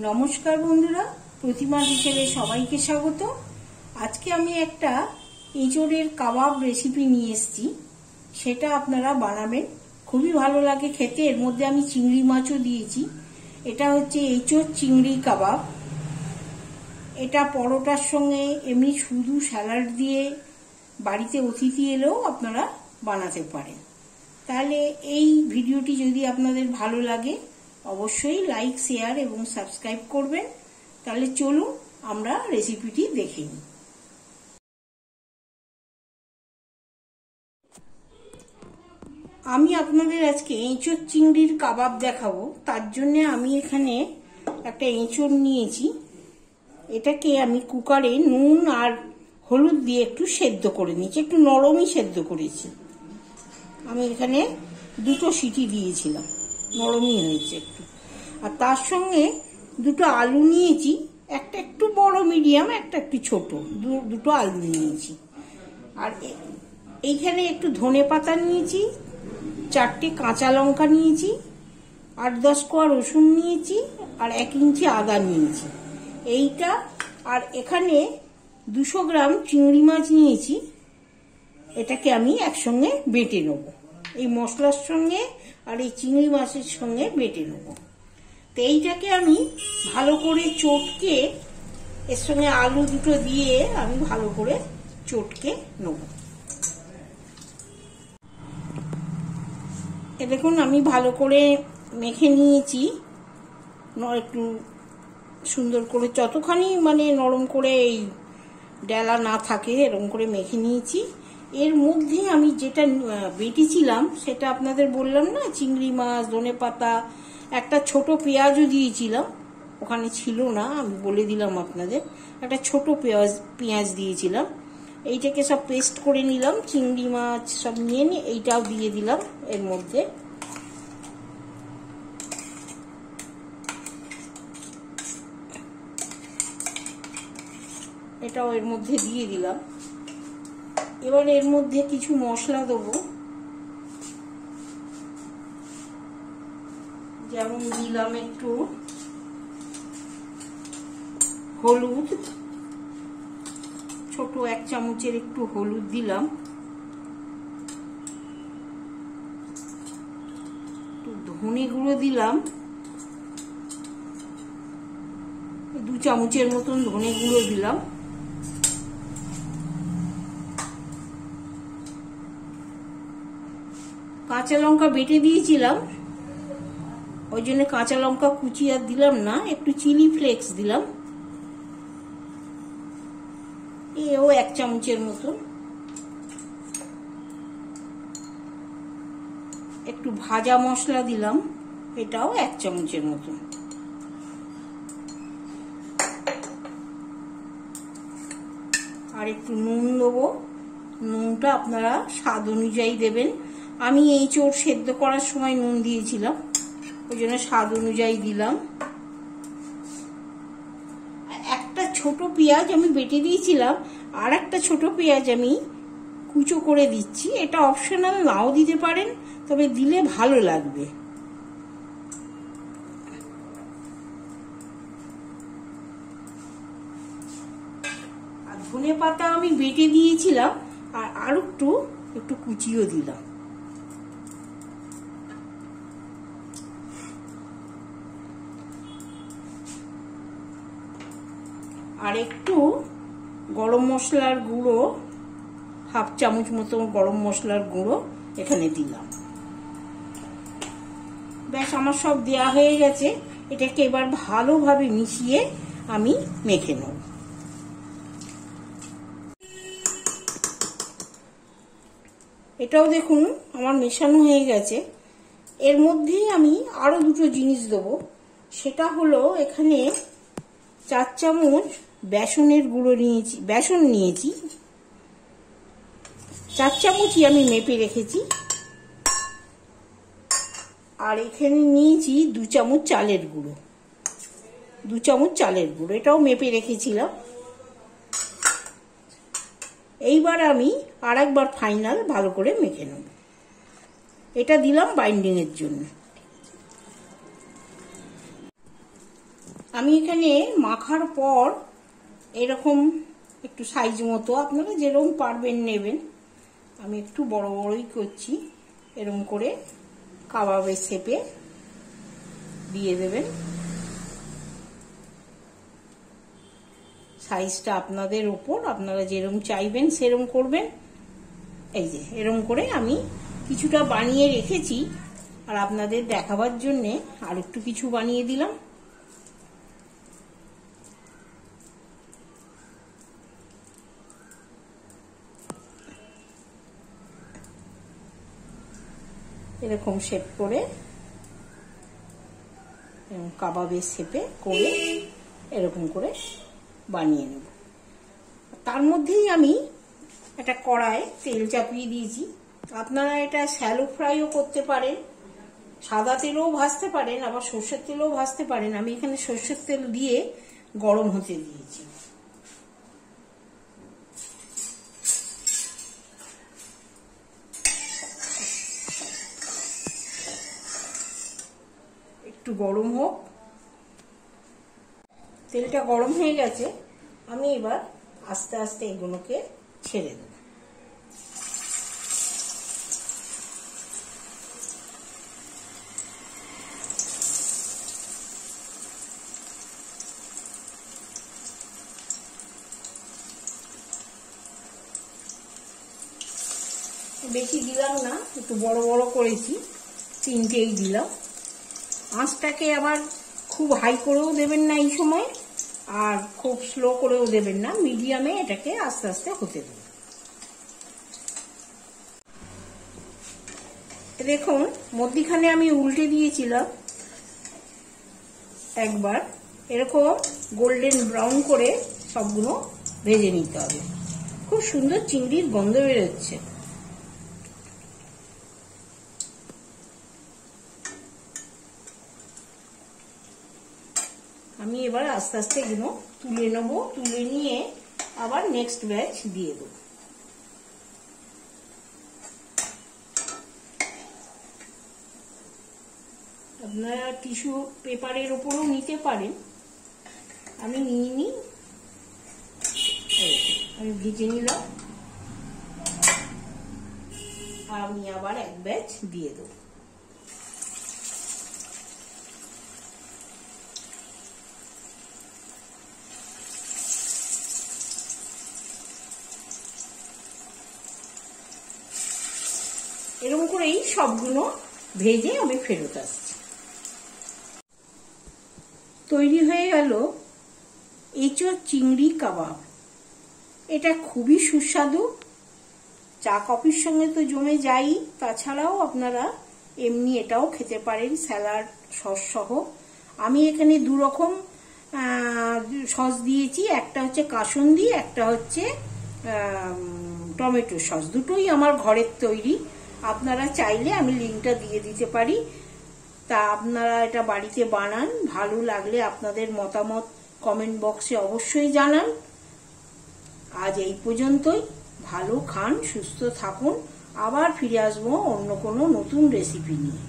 নমস্কার বন্ধুরা, প্রতিমা কিচেনে সবাইকে স্বাগত। আজকে আমি একটা এঁচোড়ের কাবাব রেসিপি নিয়ে এসেছি, সেটা আপনারা বানাবেন, খুবই ভালো লাগে খেতে। এর মধ্যে আমি চিংড়ি মাছও দিয়েছি। এটা হচ্ছে এঁচোড় চিংড়ি কাবাব। এটা পরোটার সঙ্গে এমনি শুধু স্যালাড দিয়ে বাড়িতে অতিথি এলেও আপনারা বানাতে পারেন। তাহলে এই ভিডিওটি যদি আপনাদের ভালো লাগে অবশ্যই লাইক, শেয়ার এবং সাবস্ক্রাইব করবেন। তাহলে চলুন আমরা রেসিপিটি দেখে নিই। আমি আপনাদের আজকে এঁচোড় চিংড়ির কাবাব দেখাবো। তার জন্য আমি এখানে একটা এঁচোড় নিয়েছি। এটাকে আমি কুকারে নুন আর হলুদ দিয়ে একটু সেদ্ধ করে নিয়েছি, একটু নরমই সেদ্ধ করেছি। আমি এখানে 2 সিটি দিয়েছিলাম, নরমই হয়েছে একটু। আর তার সঙ্গে 2 আলু নিয়েছি, একটা একটু বড় মিডিয়াম, একটা একটু ছোট, 2 আলু নিয়েছি। আর এইখানে একটু ধনে পাতা নিয়েছি, 4টে কাঁচা লঙ্কা নিয়েছি, 8-10 কোয়া রসুন নিয়েছি, আর 1 ইঞ্চি আদা নিয়েছি এইটা। আর এখানে 200 গ্রাম চিংড়ি মাছ নিয়েছি। এটাকে আমি একসঙ্গে বেটে নেব, এই মশলার সঙ্গে আর এই চিংড়ি মাছের সঙ্গে বেটে নেব। তো এইটাকে আমি ভালো করে চটকে, এর সঙ্গে আলু 2টো দিয়ে আমি ভালো করে চটকে নেব। এ দেখুন আমি ভালো করে মেখে নিয়েছি, একটু সুন্দর করে, যতখানি মানে নরম করে এই ডেলা না থাকে এরকম করে মেখে নিয়েছি। এর মধ্যে আমি যেটা বেটেছিলাম সেটা আপনাদের বললাম না, চিংড়ি মাছ, ধনে পাতা, একটা ছোট পেঁয়াজও দিয়েছিলাম, ওখানে ছিল না, আমি বলে দিলাম আপনাদের। একটা ছোট পেঁয়াজ দিয়েছিলাম। এইটাকে সব পেস্ট করে নিলাম, চিংড়ি মাছ সব নিয়ে এইটাও দিয়ে দিলাম এর মধ্যে। এটাও এর মধ্যে দিয়ে দিলাম। এবার এর মধ্যে কিছু মশলা দেবো, যেমন দিলাম একটু হলুদ, ছোট 1 চামচের একটু হলুদ দিলাম, একটু ধনে গুঁড়ো দিলাম, 2 চামচের মতন ধনে গুঁড়ো দিলাম, কাঁচা লঙ্কা বেটে দিয়েছিলাম, ওই জন্য কাঁচা লঙ্কা কুচি আর দিলাম না, একটু চিলি ফ্লেক্স দিলাম, এও 1 চামচের মতো। একটু ভাজা মশলা দিলাম, এটাও 1 চামচের মতো। আর একটু নুন দেবো, নুনটা আপনারা স্বাদ অনুযায়ী দেবেন। আমি এঁচোড় সেদ্ধ করার সময় নুন দিয়েছিলাম, ওই জন্য স্বাদ অনুযায়ী দিলাম। একটা ছোট পেঁয়াজ আমি বেটে দিয়েছিলাম, আর একটা ছোট পেঁয়াজ আমি কুচো করে দিচ্ছি। এটা অপশনাল, নাও দিতে পারেন, তবে দিলে ভালো লাগবে। আর ধনে পাতা আমি বেটে দিয়েছিলাম, আর একটু কুচিও দিলাম। আর একটু গরম মশলার গুঁড়ো, 1/2 চামচ মতো গরম মশলার গুঁড়ো এখানে দিলাম। ব্যাস, আমার সব দেয়া হয়ে গেছে। এটাকে এবার ভালোভাবে মিশিয়ে আমি মেখে নেব। এটাও দেখুন আমার মেশানো হয়ে গেছে। এর মধ্যেই আমি আরো 2টো জিনিস দেবো। সেটা হলো, এখানে 4 চামচ বেসনের গুঁড়ো নিয়েছি, বেসন নিয়েছি, 4 চামচই আমি মেপে রেখেছি। আর এখানে নিয়েছি 2 চামচ চালের গুঁড়ো, 2 চামচ চালের গুঁড়ো, এটাও মেপে রেখেছিলাম। এইবার আমি আরেকবার ফাইনাল ভালো করে মেখে নেব। এটা দিলাম বাইন্ডিং এর জন্য। আমি এখানে মাখার পর এরকম একটু সাইজ মতো আপনারা যেরকম পারবেন নেবেন, আমি একটু বড় বড়ই করছি। এরকম করে কাবাবের শেপে দিয়ে দেবেন। সাইজটা আপনাদের ওপর, আপনারা যেরকম চাইবেন সেরকম করবেন। এই যে এরকম করে আমি কিছুটা বানিয়ে রেখেছি, আর আপনাদের দেখাবার জন্যে আর একটু কিছু বানিয়ে দিলাম। এরকম শেপ করে, কাবাবের শেপে করে এরকম করে বানিয়ে নেব। তার মধ্যেই আমি একটা কড়াই তেল চাপিয়ে দিয়েছি। আপনারা এটা শ্যালো ফ্রাইও করতে পারেন, সাদা তেলেও ভাজতে পারেন, আবার সর্ষের তেলেও ভাজতে পারেন। আমি এখানে সর্ষের তেল দিয়ে গরম হতে দিয়েছি। একটু গরম হোক, তেলটা গরম হয়ে গেছে। আমি এবার আস্তে আস্তে এগুলোকে ছেড়ে দেব। বেশি দিলাম না, একটু বড় বড় করেছি, 3টেই দিলাম। আঁচটাকে আবার খুব হাই করেও দেবেন না এই সময়, আর খুব স্লো করেও দেবেন না, মিডিয়ামে এটাকে আস্তে আস্তে হতে দেবেন। দেখুন মধ্যিখানে আমি উল্টে দিয়েছিলাম একবার, এরকম গোল্ডেন ব্রাউন করে সবগুলো ভেজে নিতে হবে। খুব সুন্দর চিংড়ির গন্ধ বেরোচ্ছে। আমি এবার আস্তে আস্তে এগুলো তুলে নেব, তুলে নিয়ে আবার নেক্সট ব্যাচ দিয়ে দেব। আপনারা টিস্যু পেপারের উপরেও নিতে পারেন, আমি নিয়ে নিই। আমি ভেজে নিলাম, আমি আবার এক ব্যাচ দিয়ে দেব। এরকম করেই সবগুলো ভেজে আমি ফেরত আসছি। তৈরি হয়ে গেল এঁচোড় চিংড়ি কাবাব। এটা খুবই সুস্বাদু, চা কফির সঙ্গে তো জমে যাই, তাছাড়াও আপনারা এমনি এটাও খেতে পারেন স্যালাড সস সহ। আমি এখানে 2 রকম সস দিয়েছি, একটা হচ্ছে কাসুন্দি, একটা হচ্ছে টমেটো সস। দুটোই আমার ঘরের তৈরি, আপনারা চাইলে আমি লিঙ্কটা দিয়ে দিতে পারি। তা আপনারা এটা বাড়িতে বানান, ভালো লাগলে আপনাদের মতামত কমেন্ট বক্সে অবশ্যই জানান। আজ এই পর্যন্তই। ভালো খান, সুস্থ থাকুন, আবার ফিরে আসবো অন্য কোনো নতুন রেসিপি নিয়ে।